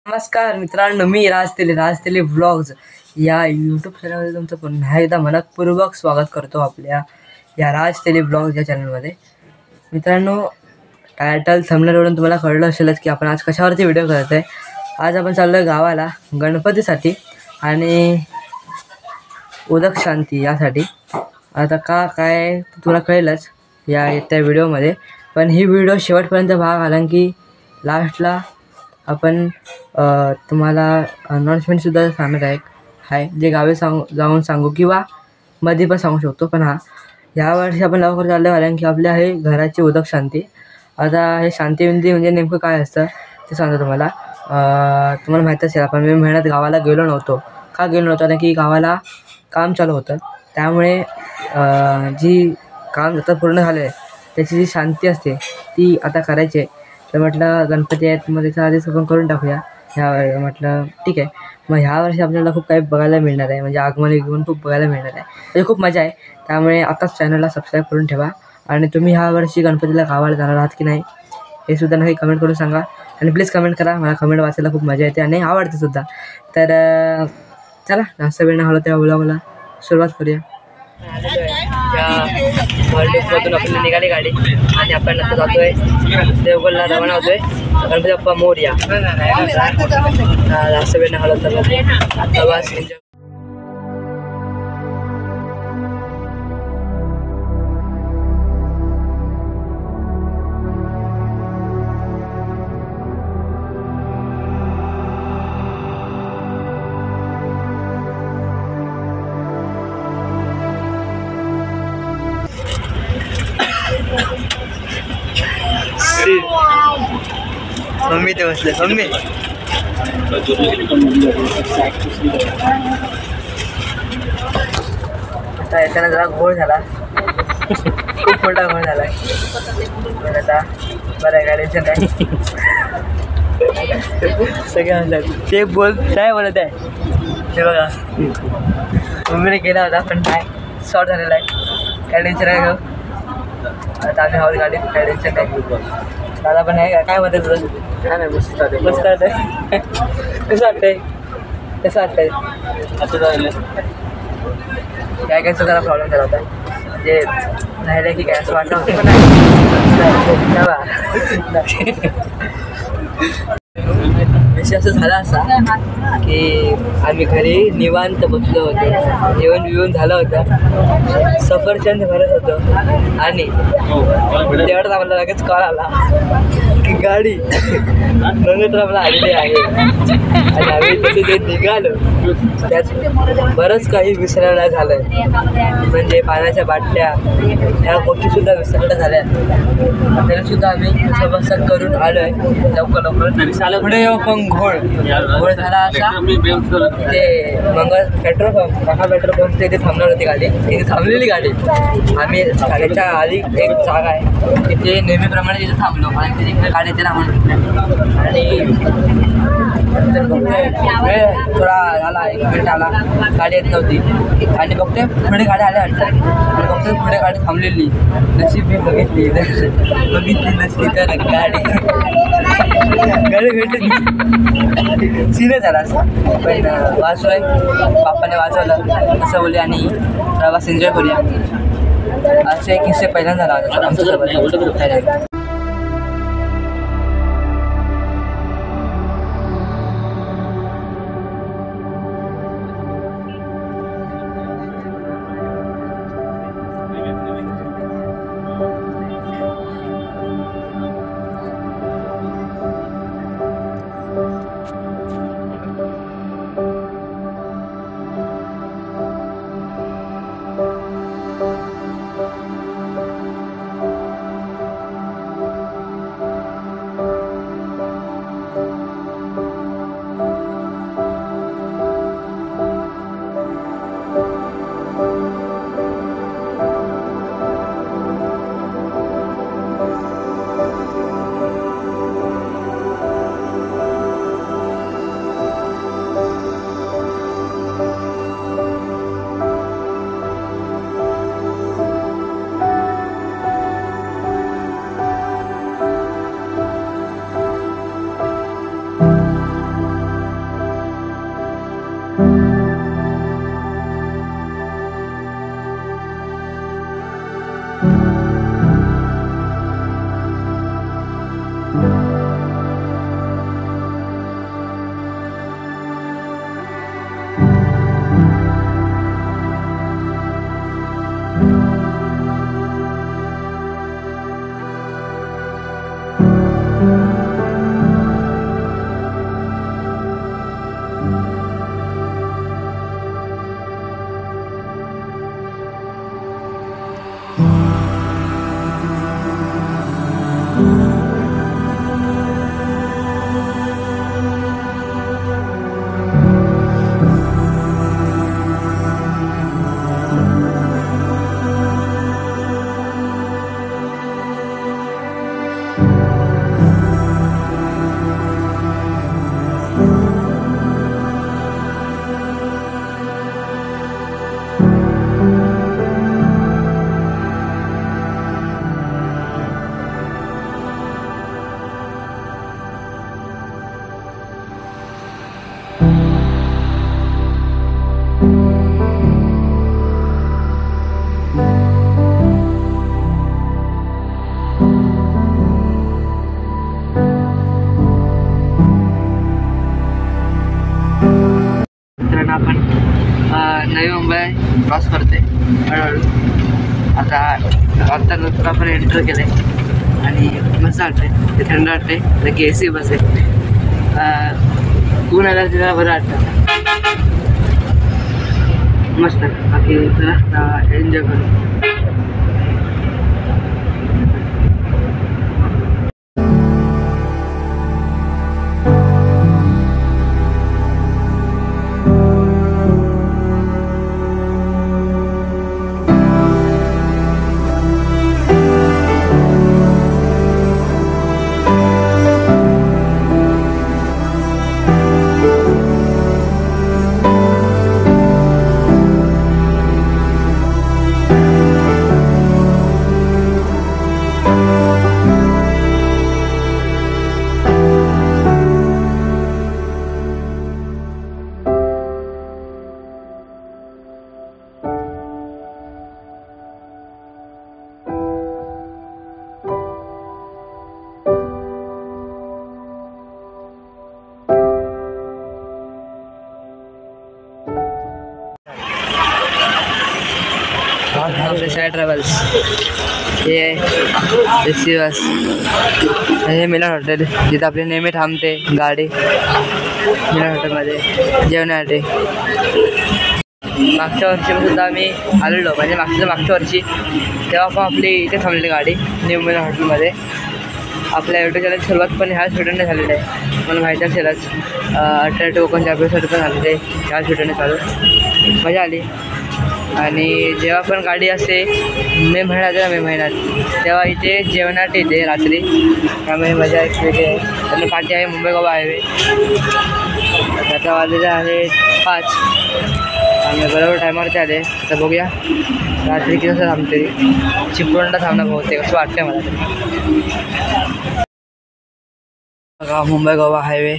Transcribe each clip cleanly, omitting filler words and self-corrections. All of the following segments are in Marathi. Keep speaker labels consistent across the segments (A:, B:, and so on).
A: नमस्कार मित्रांनो, मी राजतेले व्लॉग्स या यूट्यूब चॅनलमध्ये तुमचं पुन्हा एकदा मनपूर्वक स्वागत करतो आपल्या या राजतेले व्लॉग्स या चॅनलमध्ये. मित्रांनो, टायटल थंबनेलवरून तुम्हाला कळलं असेलच की आपण आज कशावरती व्हिडिओ करत आहे. आज आपण चाललो आहे गावाला गणपतीसाठी आणि उदक शांती यासाठी. आता काय तुला कळेलच त्या व्हिडिओमध्ये, पण ही व्हिडिओ शेवटपर्यंत पहा, कारण की लास्टला आपण तुम्हाला अनाउन्समेंटसुद्धा सांगत आहे जे गावी जाऊन सांगू किंवा मध्ये पण सांगू शकतो. पण यावर्षी आपण लवकर चाललं आहे कारण की आपल्या हे घराची उदक शांती. आता हे शांती म्हणजे नेमकं काय असतं ते सांगतो तुम्हाला. तुम्हाला माहीत असेल आपण मे महिन्यात गावाला गेलो नव्हतो. का गेलो नव्हतो? कारण की गावाला काम चालू होतं, त्यामुळे जी काम आता पूर्ण झालं आहे त्याची जी शांती असते ती आता करायची आहे. तर म्हटलं गणपती आहेत मग त्याच्या आधीच आपण करून टाकूया. म्हटलं ठीक आहे. मग ह्या वर्षी आपल्याला खूप काही बघायला मिळणार आहे, म्हणजे आगमन खूप बघायला मिळणार आहे, म्हणजे खूप मजा आहे. त्यामुळे आताच चॅनलला सबस्क्राईब करून ठेवा. आणि तुम्ही ह्या वर्षी गणपतीला गावाला जाणार आहात की नाही हे सुद्धा नक्की कमेंट करून सांगा. आणि प्लीज कमेंट करा, मला कमेंट वाचायला खूप मजा येते आणि आवडते सुद्धा. तर चला जास्त वेळ न घालवता त्या व्लॉगला सुरुवात करूया. मधून आपल्याला निघाली गाडी आणि आपण आता जातोय देवगडला रवाना होतोय. गणपती बाप्पा मोरया. जास्त वेळ न घालवता बस एन्जॉय. मम्मी ते बसले. मम्मी आता येताना जरा घोळ झाला, खूप मोठा घोळ झाला. पण आता बरं आहे, गाडीचं नाही. सगळे म्हणतात ते बोल काय बोलत आहे ते बघा. मम्मीने केला होता पण काय शॉर्ट झालेला आहे. काय टेन्शन आहे घेऊ. आता आम्ही आहोत गाडीत, काय टेन्शन नाही. दादा पण आहे. काय म्हणते तुझं? काय नाही, मस्त वाटतंय. कसं वाटतंय? काय जरा प्रॉब्लेम झाला होता, म्हणजे राहिलं की काय असं वाटलं होतं पण विषय असं झाला असा की आम्ही घरी निवांत बसलो होतो, जेवण बिवून झालं होतं, सफरचंद भरत होतो आणि तेवढंच आम्हाला लगेच कॉल आला की गाडी नंगेत्रामला आलेली आहे. आणि आम्ही तसे ते निघालो, त्यात बरंच काही विसरायला झालं. म्हणजे पाण्याच्या बाटल्या ह्या गोष्टीसुद्धा विसरायला झाल्या. तरीसुद्धा आम्ही बसत करून आलो आहे लवकर. पुढे येऊ पण घोळ झाला असा ते पेट्रोल पंप ते थांबणार होती गाडी. तिथे थांबलेली गाडी. आम्ही गाडीच्या आधी एक जागा आहे तिथे नेहमीप्रमाणे तिथे थांबलो आणि तिथे गाडी येते ना म्हणून. आणि वेळ थोडा झाला, 1 मिनिट आला, गाडी येत नव्हती आणि बघते पुढे गाडी आल्या वाटतं आणि बघते पुढे गाडी थांबलेली. नशीब मी बघितली नसली तर गाडी भेटली. सीन झाला असं, पण वाचलोय, बाप्पाने वाचवलं असं बोलले आणि प्रवास एन्जॉय करूया. असे किस्से पहिल्यांदा झाला आमच्यासोबत. मित्रांनो आपण नवी मुंबई क्रॉस करते हळूहळू. आता नंतर आपण एंटर केलं आहे आणि मस्त वाटते, ते थंड वाटते. नक्की AC बस आहे. ऊन आला तिला बरं वाटतं, मस्त. बाकी चला एन्जॉय करू. आपले साई ट्रॅव्हल्स, हे AC बस, हे मिलन हॉटेल जिथं आपली नेहमी थांबते गाडी. मिलन हॉटेलमध्ये जेवणासाठी मागच्या वर्षी सुद्धा आम्ही आलेलो, म्हणजे मागच्या वर्षी तेव्हा पण आपली इथे थांबलेली गाडी न्यू मिलन हॉटेलमध्ये. आपल्या यूट्यूब चॅनल सुरुवात पण ह्याच व्हिडिओने झालेलं आहे, मला माहिती असेलच. अट्रॅक्टिव्ह कोकणच्या एपिसोड पण झालेले ह्याच व्हिडिओने चालू, मजा आली. आणि जेव्हा पण गाडी असते मे महिन्यात तेव्हा इथे जेवणात येते रात्री, त्यामुळे मजा एक वेगळी आहे. आणि पाठी आहे मुंबई गोवा हायवे. आता वाजलेले आहे 5 आम्ही बरोबर टायमावरती आले. तर बघूया रात्री किती वाजता थांबते. चिपळूणला थांबणं बहुतेक असं वाटतं मला तरी. बघा मुंबई गोवा हायवे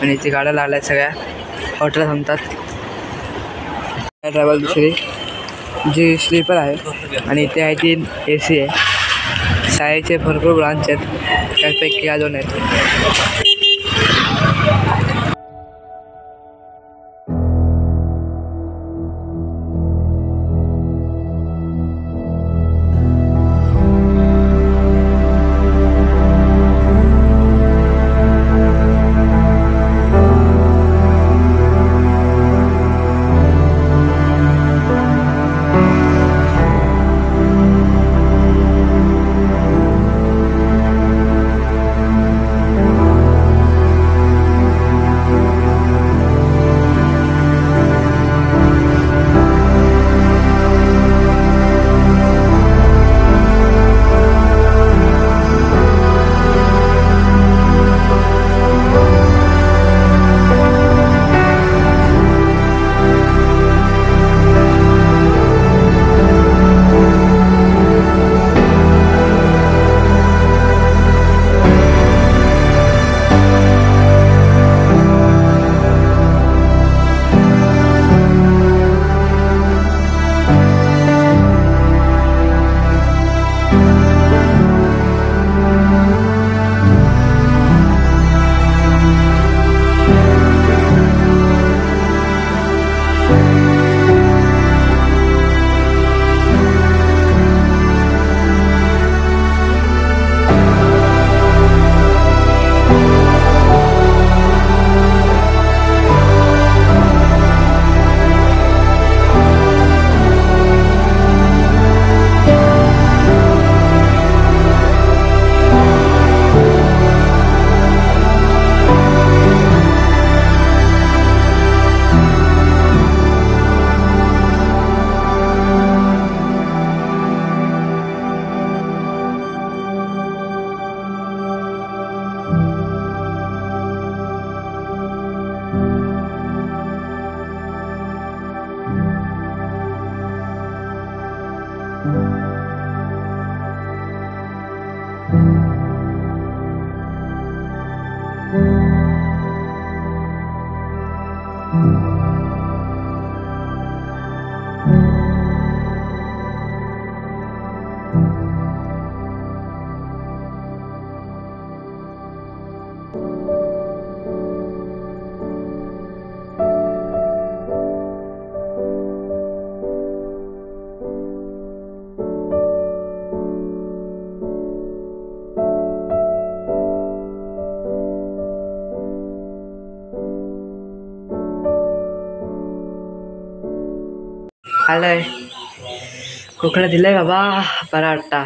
A: आणि इथे गाड्या लागल्या आहेत, सगळ्या हॉटेल थांबतात. ट्रॅव्हल दुसरी जी स्लीपर आहे आणि इथे आहे ती AC आहे. साईचे भरपूर ब्रांच आहेत, त्यापैकी या 2 आहेत. आलंय कोकणात दिलंय बाबा बरा वाटता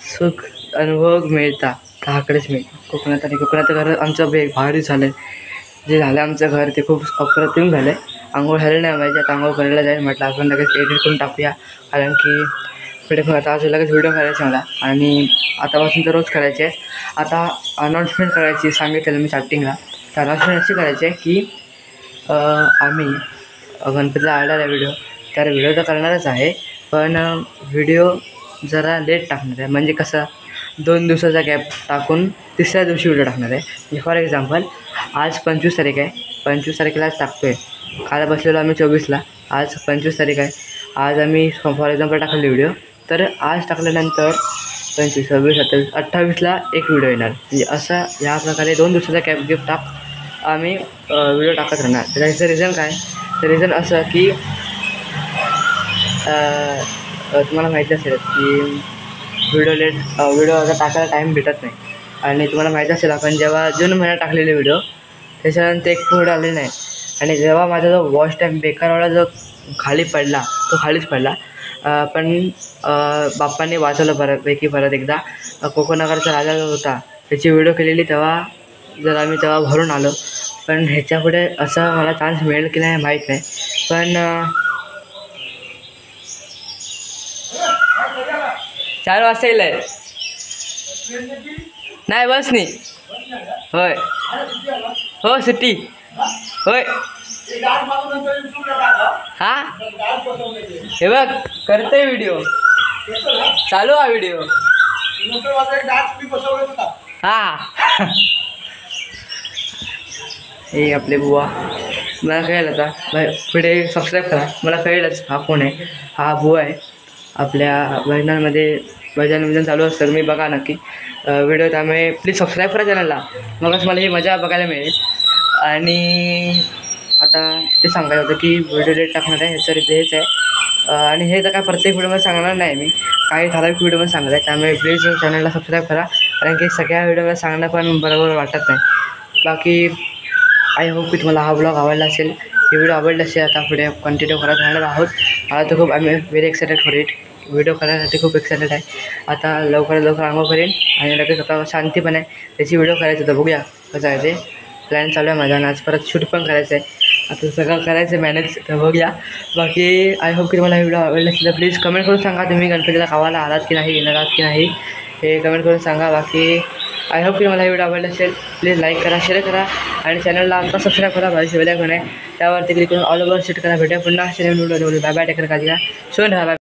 A: सुख अनुभव मिळता दहाकडेच मिळतं कोकणात. आणि कोकणात घर आमचं भारी झालं आहे. जे झालं आमचं घर ते खूप अप्रतिम झालं आहे. आंघोळ झालं नाही माहिती, आता आंघोळ करायला जाईल म्हटलं आपण लगेच एडिट करून टाकूया. कारण की व्हिडिओ आता आज लगेच व्हिडिओ करायचे मला आणि आतापासून तर रोज करायचे आहे. आता अनाऊन्समेंट करायची सांगितलेलं मी स्टार्टिंगला. तर अनाऊन्समेंट अशी करायची आहे की आम्ही गणपतीला आलेला आहे व्हिडिओ, तर व्हिडिओ तर करणारच आहे पण व्हिडिओ जरा लेट टाकणार आहे. म्हणजे कसं 2 दिवसाचा गॅप टाकून तिसऱ्या दिवशी व्हिडिओ टाकणार आहे. म्हणजे फॉर एक्झाम्पल आज 25 तारीख आहे, 25 तारखेलाच टाकतो आहे. काल बसलेलो आम्ही 24ला, आज 25 तारीख आहे. आज आम्ही फॉर एक्झाम्पल टाकले व्हिडिओ, तर आज टाकल्यानंतर 25, 26, 27, 28ला एक व्हिडिओ येणार. म्हणजे असं ह्या प्रकारे 2 दिवसाचा गॅप टाक आम्ही व्हिडिओ टाकत राहणार. त्याचं रिझन काय, तर रिझन असं की तुम्हाला माहिती असेल की व्हिडिओ आता टाकायला टाईम भेटत नाही. आणि तुम्हाला माहिती असेल आपण जेव्हा जून महिन्यात टाकलेले व्हिडिओ त्याच्यानंतर एक व्हिडिओ आले नाही. आणि जेव्हा माझा जो वॉच टाईम बेकारवाला जो खाली पडला तो खालीच पडला. पण बाप्पांनी वाचवलं बऱ्यापैकी. परत एकदा कोकणनगरचा राजा जो होता त्याची व्हिडिओ केलेली तेव्हा आम्ही भरून आलो. पण ह्याच्यापुढे असं मला चान्स मिळेल की नाही माहीत नाही. पण 4 वाजता येईल आहे नाही बस नाही होय हो सुट्टी होय. हां हे बघ करते व्हिडिओ चालू हा व्हिडिओ हां. हे आपले बुवा मला कळलं आता पुढे सबस्क्राईब करा. मला कळलंच हा कोण आहे. हा बुवा आहे. आपल्या भजनांमध्ये चालू असतं मी बघा नक्की व्हिडिओ. त्यामुळे प्लीज सबस्क्राईब करा चॅनलला, मगच मला ही मजा बघायला मिळेल. आणि आता ते सांगायचं होतं की व्हिडिओ लेट टाकणार आहे ह्याचं रिझन हेच आहे. आणि हे तर काय प्रत्येक व्हिडिओमध्ये सांगणार नाही मी, काही ठराविक व्हिडिओमध्ये सांगणार आहे. त्यामुळे प्लीज चॅनलला सबस्क्राईब करा, कारण की सगळ्या व्हिडिओमध्ये सांगणं पण बरोबर वाटत नाही. बाकी आय होप की तुम्हाला हा ब्लॉग आवडला असेल. हे व्हिडिओ आवडला असेल आता पुढे कंटिन्यू करत राहणार आहोत. मला तर खूप आम्ही very excited for it. Video करण्यासाठी खूप एक्सायटेड आहे. आता लवकरात आंघोळ करेन आणि लगेच आता शांती पण आहे त्याची व्हिडिओ करायचं होतं. बघूया कसं आहे ते. प्लॅन चालू आहे माझा आणि आज परत शूट पण करायचं आहे. आता सगळं करायचं आहे मॅनेज, तर बघूया. बाकी आय होप की तुम्हाला व्हिडिओ आवडला असेल तर प्लीज कमेंट करून सांगा तुम्ही गणपतीला गावाला आलात की नाही, येणार आहात की नाही हे कमेंट करून सांगा. बाकी आय होप की मला व्हिडिओ आवडला असेल. प्लीज लाईक करा, शेअर करा आणि चॅनलला आमचा सबस्क्राईब करा. भाजी वेळा आहे त्यावरती क्लिक करून ऑल ओव्हर सेट करा. भेटूया पुन्हा व्हिडिओ. बाय बाय, टेकर काळजी घ्या. सोन राहा.